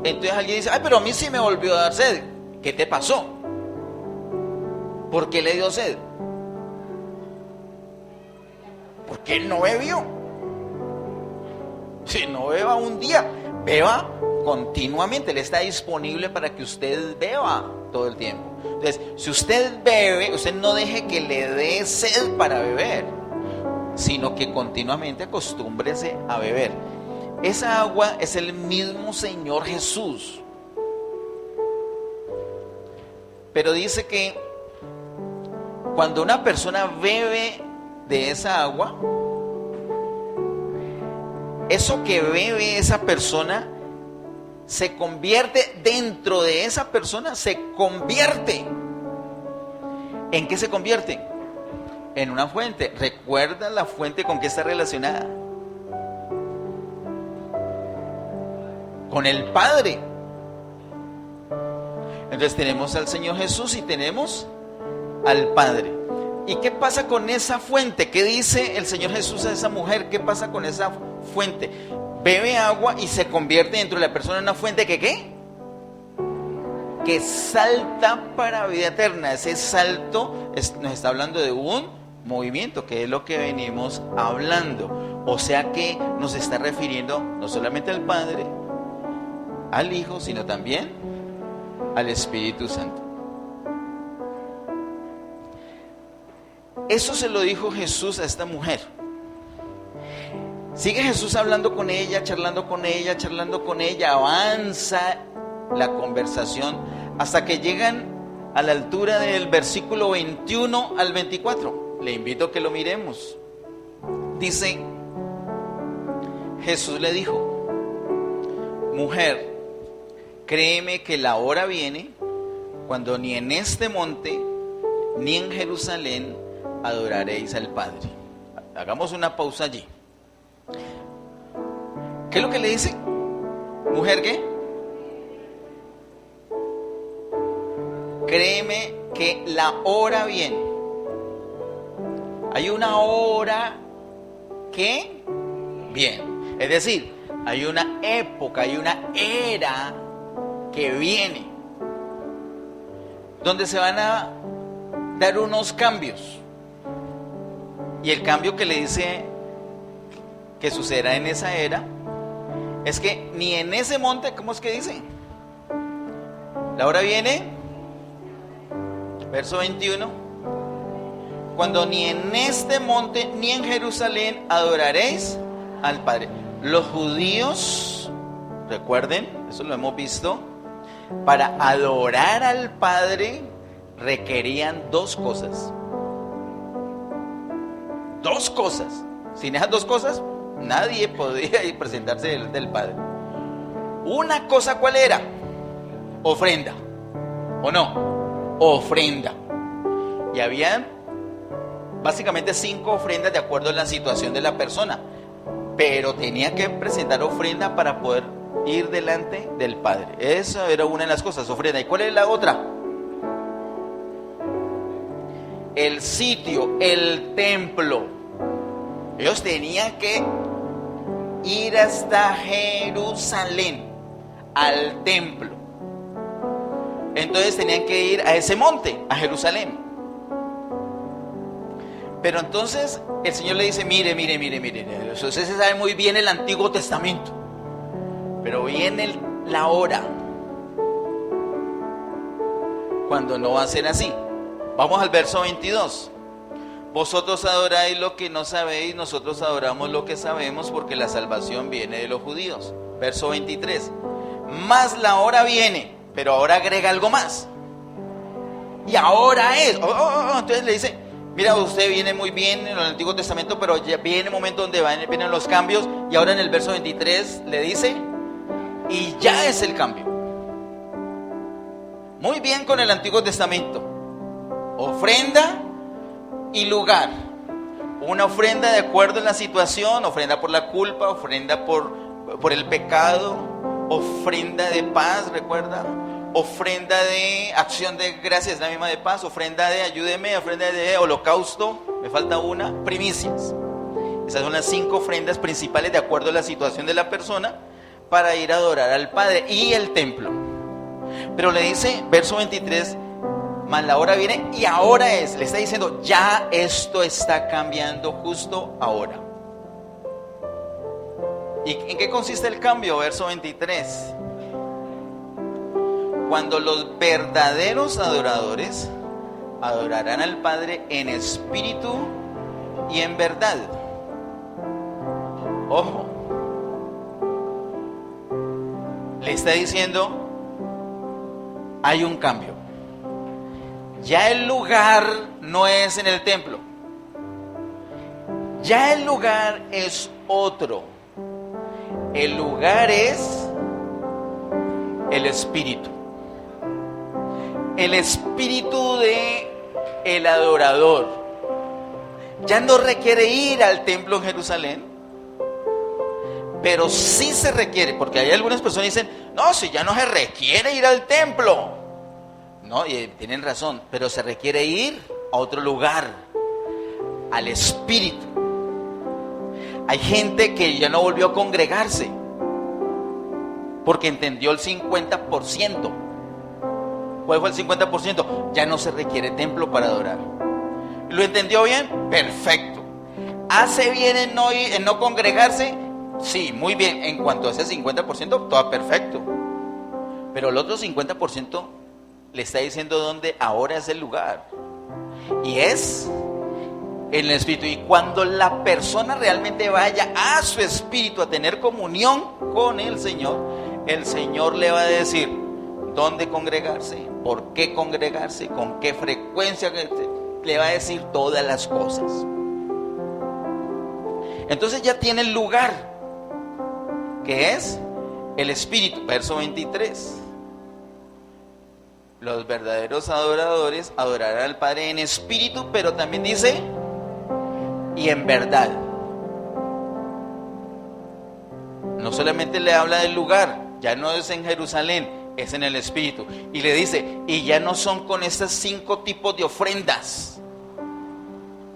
Entonces alguien dice: ay, pero a mí sí me volvió a dar sed. ¿Qué te pasó? ¿Por qué le dio sed? Porque él no bebió. Si no beba un día, beba continuamente. Él está disponible para que usted beba todo el tiempo. Entonces, si usted bebe, usted no deje que le dé sed para beber, sino que continuamente acostúmbrese a beber. Esa agua es el mismo Señor Jesús. Pero dice que cuando una persona bebe de esa agua, eso que bebe esa persona se convierte dentro de esa persona, se convierte. ¿En qué se convierte? En una fuente. ¿Recuerda la fuente con qué está relacionada? Con el Padre. Entonces tenemos al Señor Jesús y tenemos al Padre. ¿Y qué pasa con esa fuente? ¿Qué dice el Señor Jesús a esa mujer? ¿Qué pasa con esa fuente? Bebe agua y se convierte dentro de la persona en una fuente que ¿qué? Que salta para vida eterna. Ese salto nos está hablando de un movimiento, que es lo que venimos hablando. O sea que nos está refiriendo no solamente al Padre, al Hijo, sino también al Espíritu Santo. Eso se lo dijo Jesús a esta mujer. Sigue Jesús hablando con ella, charlando con ella, avanza la conversación hasta que llegan a la altura del versículo 21 al 24. Le invito a que lo miremos. Dice: Jesús le dijo: mujer, créeme que la hora viene cuando ni en este monte ni en Jerusalén adoraréis al Padre. Hagamos una pausa allí. ¿Qué es lo que le dice? ¿Mujer qué? Créeme que la hora viene. Hay una hora que viene. Es decir, hay una época, hay una era que viene, donde se van a dar unos cambios. Y el cambio que le dice que sucederá en esa era es que ni en ese monte, ¿cómo es que dice? La hora viene, verso 21, cuando ni en este monte ni en Jerusalén adoraréis al Padre. Los judíos, recuerden, eso lo hemos visto, para adorar al Padre requerían dos cosas. Dos cosas. Sin esas dos cosas, nadie podía ir presentarse delante del Padre. Una cosa, ¿cuál era? Ofrenda. ¿O no? Ofrenda. Y habían básicamente 5 ofrendas de acuerdo a la situación de la persona. Pero tenía que presentar ofrenda para poder ir delante del Padre. Esa era una de las cosas, ofrenda. ¿Y cuál es la otra? El sitio, el templo. Ellos tenían que ir hasta Jerusalén, al templo. Entonces tenían que ir a ese monte, a Jerusalén. Pero entonces el Señor le dice, mire, usted se sabe muy bien el Antiguo Testamento, pero viene la hora cuando no va a ser así. Vamos al verso 22. Vosotros adoráis lo que no sabéis, nosotros adoramos lo que sabemos, porque la salvación viene de los judíos. Verso 23. Mas la hora viene, pero ahora agrega algo más. Y ahora es. Entonces le dice, mira, usted viene muy bien en el Antiguo Testamento, pero ya viene el momento donde vienen los cambios. Y ahora en el verso 23 le dice, y ya es el cambio. Muy bien con el Antiguo Testamento. Ofrenda y lugar. Una ofrenda de acuerdo a la situación, ofrenda por la culpa, ofrenda por el pecado, ofrenda de paz, recuerda, ofrenda de acción de gracias, la misma de paz, ofrenda de ayúdeme, ofrenda de holocausto, me falta una, primicias. Esas son las 5 ofrendas principales de acuerdo a la situación de la persona para ir a adorar al Padre y el templo. Pero le dice, verso 23, mas la hora viene y ahora es. Le está diciendo, ya esto está cambiando justo ahora. ¿Y en qué consiste el cambio? Verso 23. Cuando los verdaderos adoradores adorarán al Padre en espíritu y en verdad. Ojo. Le está diciendo, hay un cambio. Ya el lugar no es en el templo. Ya el lugar es otro. El lugar es el espíritu. El espíritu de el adorador. Ya no requiere ir al templo en Jerusalén, pero sí se requiere, porque hay algunas personas que dicen, no, si ya no se requiere ir al templo. No, y tienen razón, pero se requiere ir a otro lugar, al espíritu. Hay gente que ya no volvió a congregarse porque entendió el 50%. ¿Cuál fue el 50%? Ya no se requiere templo para adorar. ¿Lo entendió bien? Perfecto. ¿Hace bien en no congregarse? Sí, muy bien. En cuanto a ese 50%, todo perfecto. Pero el otro 50% le está diciendo dónde ahora es el lugar. Y es en el espíritu. Y cuando la persona realmente vaya a su espíritu a tener comunión con el Señor le va a decir dónde congregarse, por qué congregarse, con qué frecuencia, le va a decir todas las cosas. Entonces ya tiene el lugar, que es el espíritu. Verso 23. los verdaderos adoradores adorarán al Padre en espíritu, pero también dice, y en verdad. No solamente le habla del lugar, ya no es en Jerusalén, es en el espíritu. Y le dice, y ya no son con estos 5 tipos de ofrendas,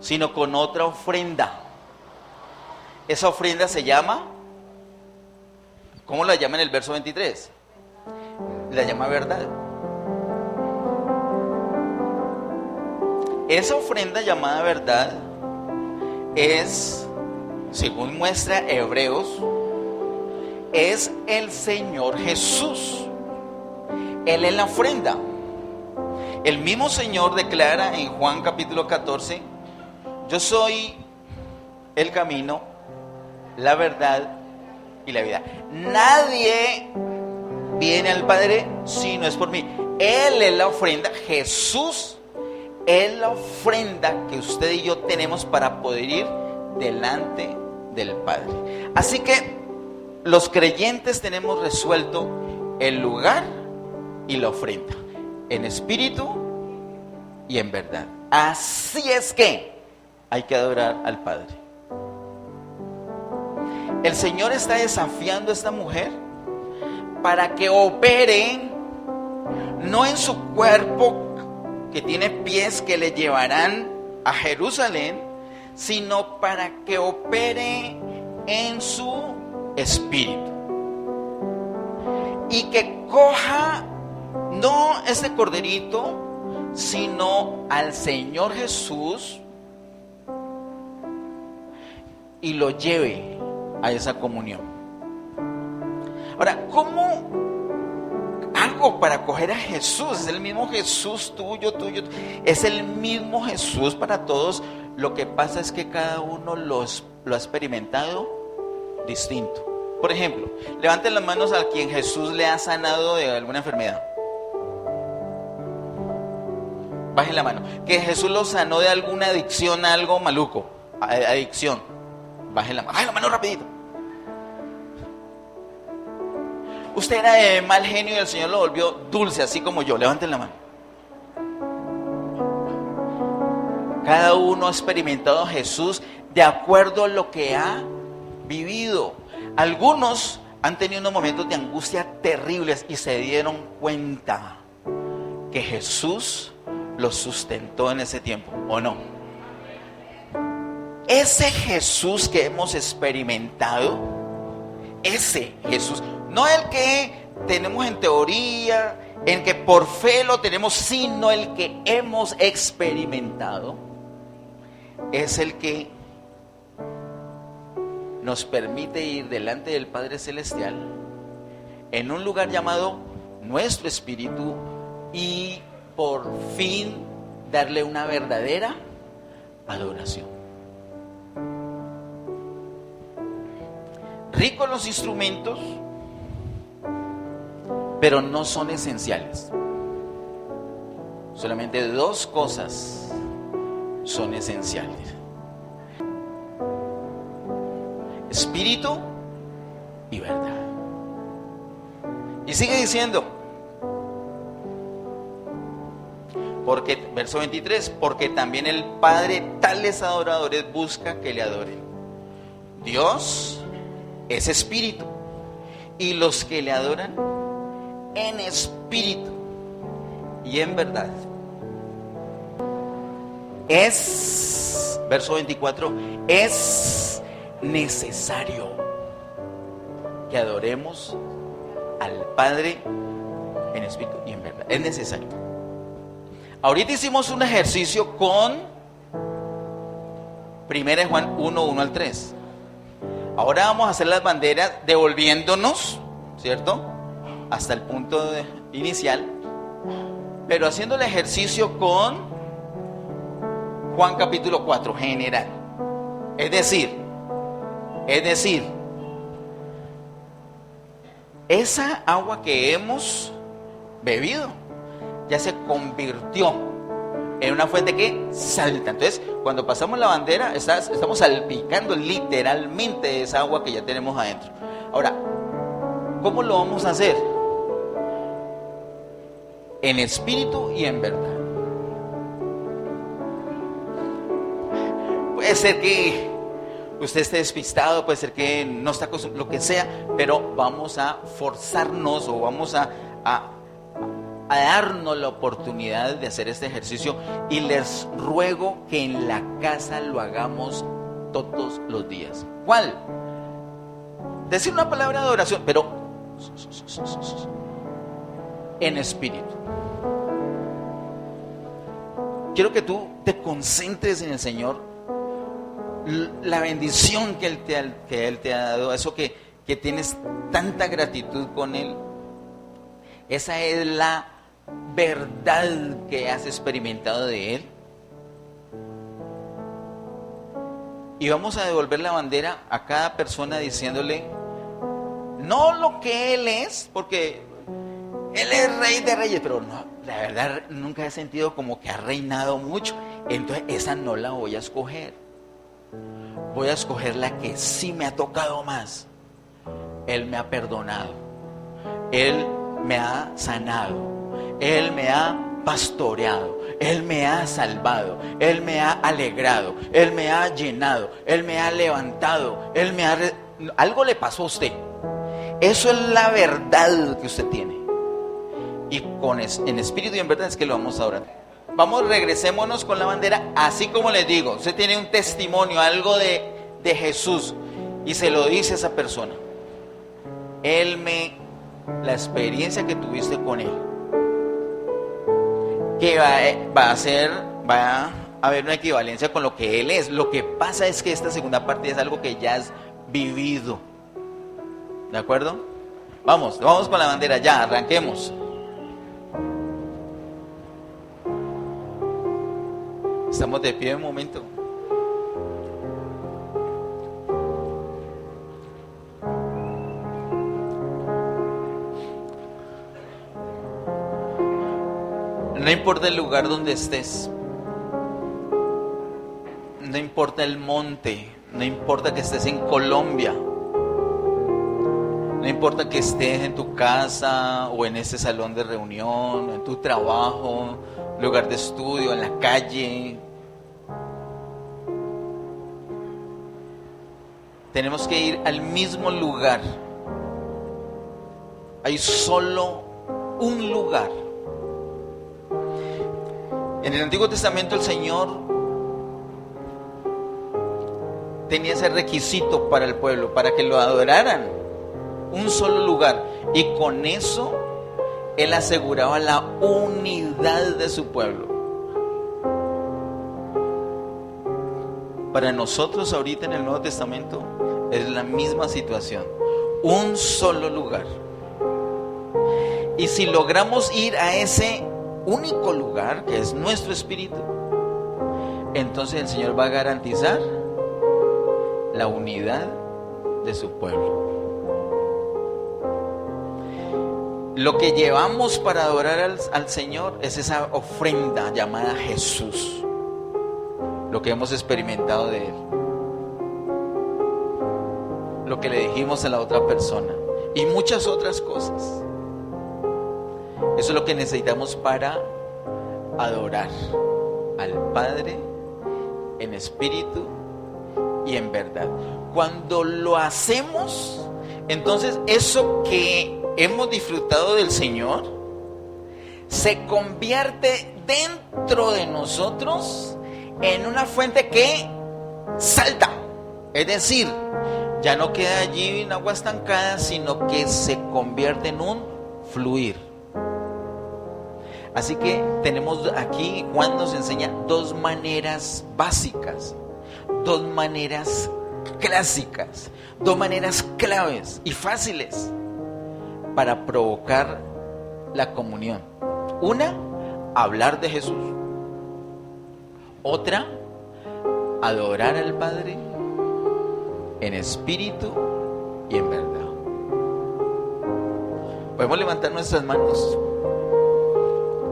sino con otra ofrenda. Esa ofrenda se llama, ¿cómo la llama en el verso 23? La llama verdad. Esa ofrenda llamada verdad es, según muestra Hebreos, es el Señor Jesús. Él es la ofrenda. El mismo Señor declara en Juan capítulo 14, yo soy el camino, la verdad y la vida. Nadie viene al Padre si no es por mí. Él es la ofrenda. Jesús es la ofrenda que usted y yo tenemos para poder ir delante del Padre. Así que los creyentes tenemos resuelto el lugar y la ofrenda, en espíritu y en verdad. Así es que hay que adorar al Padre. El Señor está desafiando a esta mujer para que opere no en su cuerpo, que tiene pies que le llevarán a Jerusalén, sino para que opere en su espíritu. Y que coja no este corderito, sino al Señor Jesús y lo lleve a esa comunión. Ahora, ¿cómo hago para coger a Jesús? Es el mismo Jesús tuyo. Es el mismo Jesús para todos. Lo que pasa es que cada uno lo ha experimentado distinto. Por ejemplo, levanten las manos a quien Jesús le ha sanado de alguna enfermedad. Bajen la mano. Que Jesús lo sanó de alguna adicción a algo maluco. Adicción. Bajen la mano rapidito. Usted era de mal genio y el Señor lo volvió dulce, así como yo. Levanten la mano. Cada uno ha experimentado a Jesús de acuerdo a lo que ha vivido. Algunos han tenido unos momentos de angustia terribles y se dieron cuenta que Jesús los sustentó en ese tiempo, ¿o no? Ese Jesús que hemos experimentado, ese Jesús, no el que tenemos en teoría, en que por fe lo tenemos, sino el que hemos experimentado, es el que nos permite ir delante del Padre Celestial en un lugar llamado nuestro espíritu y por fin darle una verdadera adoración. Ricos los instrumentos, pero no son esenciales. Solamente 2 cosas son esenciales: espíritu y verdad. Y sigue diciendo, porque, verso 23, porque también el Padre tales adoradores busca que le adoren. Dios es espíritu, y los que le adoran en espíritu y en verdad. Es, verso 24, es necesario que adoremos al Padre en espíritu y en verdad. Es necesario. Ahorita hicimos un ejercicio con 1 Juan 1, 1 al 3. Ahora vamos a hacer las banderas devolviéndonos, ¿cierto?, hasta el punto inicial, pero haciendo el ejercicio con Juan capítulo 4 general. Es decir, esa agua que hemos bebido ya se convirtió en una fuente que salta. Entonces, cuando pasamos la bandera, estamos salpicando literalmente esa agua que ya tenemos adentro. Ahora, ¿cómo lo vamos a hacer? en espíritu y en verdad. Puede ser que usted esté despistado, puede ser que no está acostumbrado, lo que sea, pero vamos a forzarnos o vamos a darnos la oportunidad de hacer este ejercicio, y les ruego que en la casa lo hagamos todos los días. ¿Cuál? Decir una palabra de adoración, pero en espíritu. Quiero que tú te concentres en el Señor, la bendición que Él te ha dado, eso que tienes tanta gratitud con Él. Esa es la verdad que has experimentado de Él. Y vamos a devolver la bandera a cada persona diciéndole, no lo que Él es, porque Él es Rey de Reyes, pero no, la verdad nunca he sentido como que ha reinado mucho. Entonces esa no la voy a escoger. Voy a escoger la que sí me ha tocado más. Él me ha perdonado, Él me ha sanado, Él me ha pastoreado, Él me ha salvado, Él me ha alegrado, Él me ha llenado, Él me ha levantado, Él me ha... Algo le pasó a usted. Eso es la verdad que usted tiene. Y en espíritu y en verdad es que lo vamos a orar. Vamos, regresémonos con la bandera, así como les digo, usted tiene un testimonio, algo de Jesús, y se lo dice a esa persona. La experiencia que tuviste con Él, que va a haber una equivalencia con lo que Él es. Lo que pasa es que esta segunda parte es algo que ya has vivido. ¿De acuerdo? Vamos con la bandera, ya, arranquemos. Estamos de pie un momento. No importa el lugar donde estés, no importa el monte, no importa que estés en Colombia, no importa que estés en tu casa o en ese salón de reunión, en tu trabajo, lugar de estudio, en la calle. Tenemos que ir al mismo lugar. Hay solo un lugar. En el Antiguo Testamento el Señor tenía ese requisito para el pueblo, para que lo adoraran. Un solo lugar. Y con eso Él aseguraba la unidad de su pueblo. Para nosotros ahorita en el Nuevo Testamento es la misma situación. Un solo lugar. Y si logramos ir a ese único lugar, que es nuestro espíritu, entonces el Señor va a garantizar la unidad de su pueblo. Lo que llevamos para adorar al Señor es esa ofrenda llamada Jesús, lo que hemos experimentado de Él, lo que le dijimos a la otra persona y muchas otras cosas. Eso es lo que necesitamos para adorar al Padre en espíritu y en verdad. Cuando lo hacemos, entonces eso que hemos disfrutado del Señor se convierte dentro de nosotros en una fuente que salta. Es decir, ya no queda allí en agua estancada, sino que se convierte en un fluir. Así que tenemos aquí, Juan nos enseña dos maneras básicas, dos maneras clásicas, dos maneras claves y fáciles para provocar la comunión. Una, hablar de Jesús. Otra, adorar al Padre en espíritu y en verdad. Podemos levantar nuestras manos.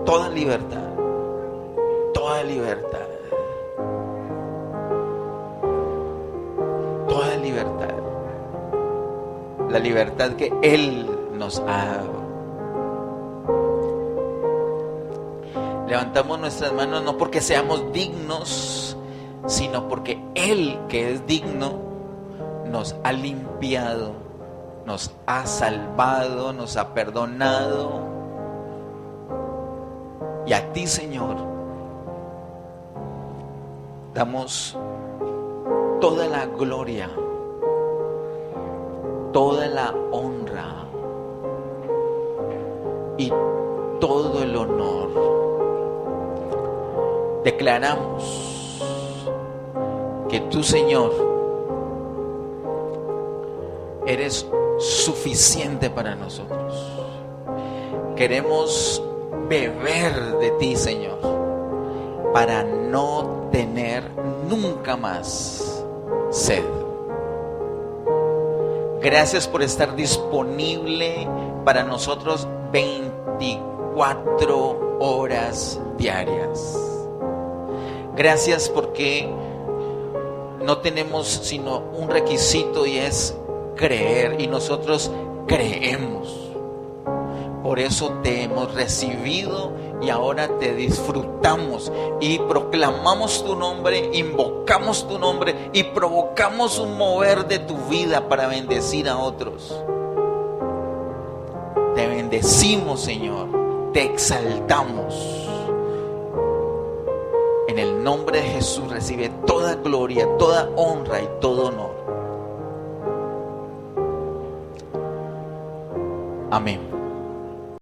Toda libertad, toda libertad, toda libertad. La libertad que Él nos ha dado. Levantamos nuestras manos no porque seamos dignos, sino porque Él, que es digno, nos ha limpiado, nos ha salvado, nos ha perdonado. Y a ti, Señor, damos toda la gloria, toda la honra y todo el honor. Declaramos que tú, Señor, eres suficiente para nosotros. Queremos beber de ti, Señor, para no tener nunca más sed. Gracias por estar disponible para nosotros 24 horas diarias. Gracias porque no tenemos sino un requisito, y es creer, y nosotros creemos. Por eso te hemos recibido y ahora te disfrutamos y proclamamos tu nombre, invocamos tu nombre y provocamos un mover de tu vida para bendecir a otros. Te bendecimos, Señor, te exaltamos. En el nombre de Jesús recibe toda gloria, toda honra y todo honor. Amén.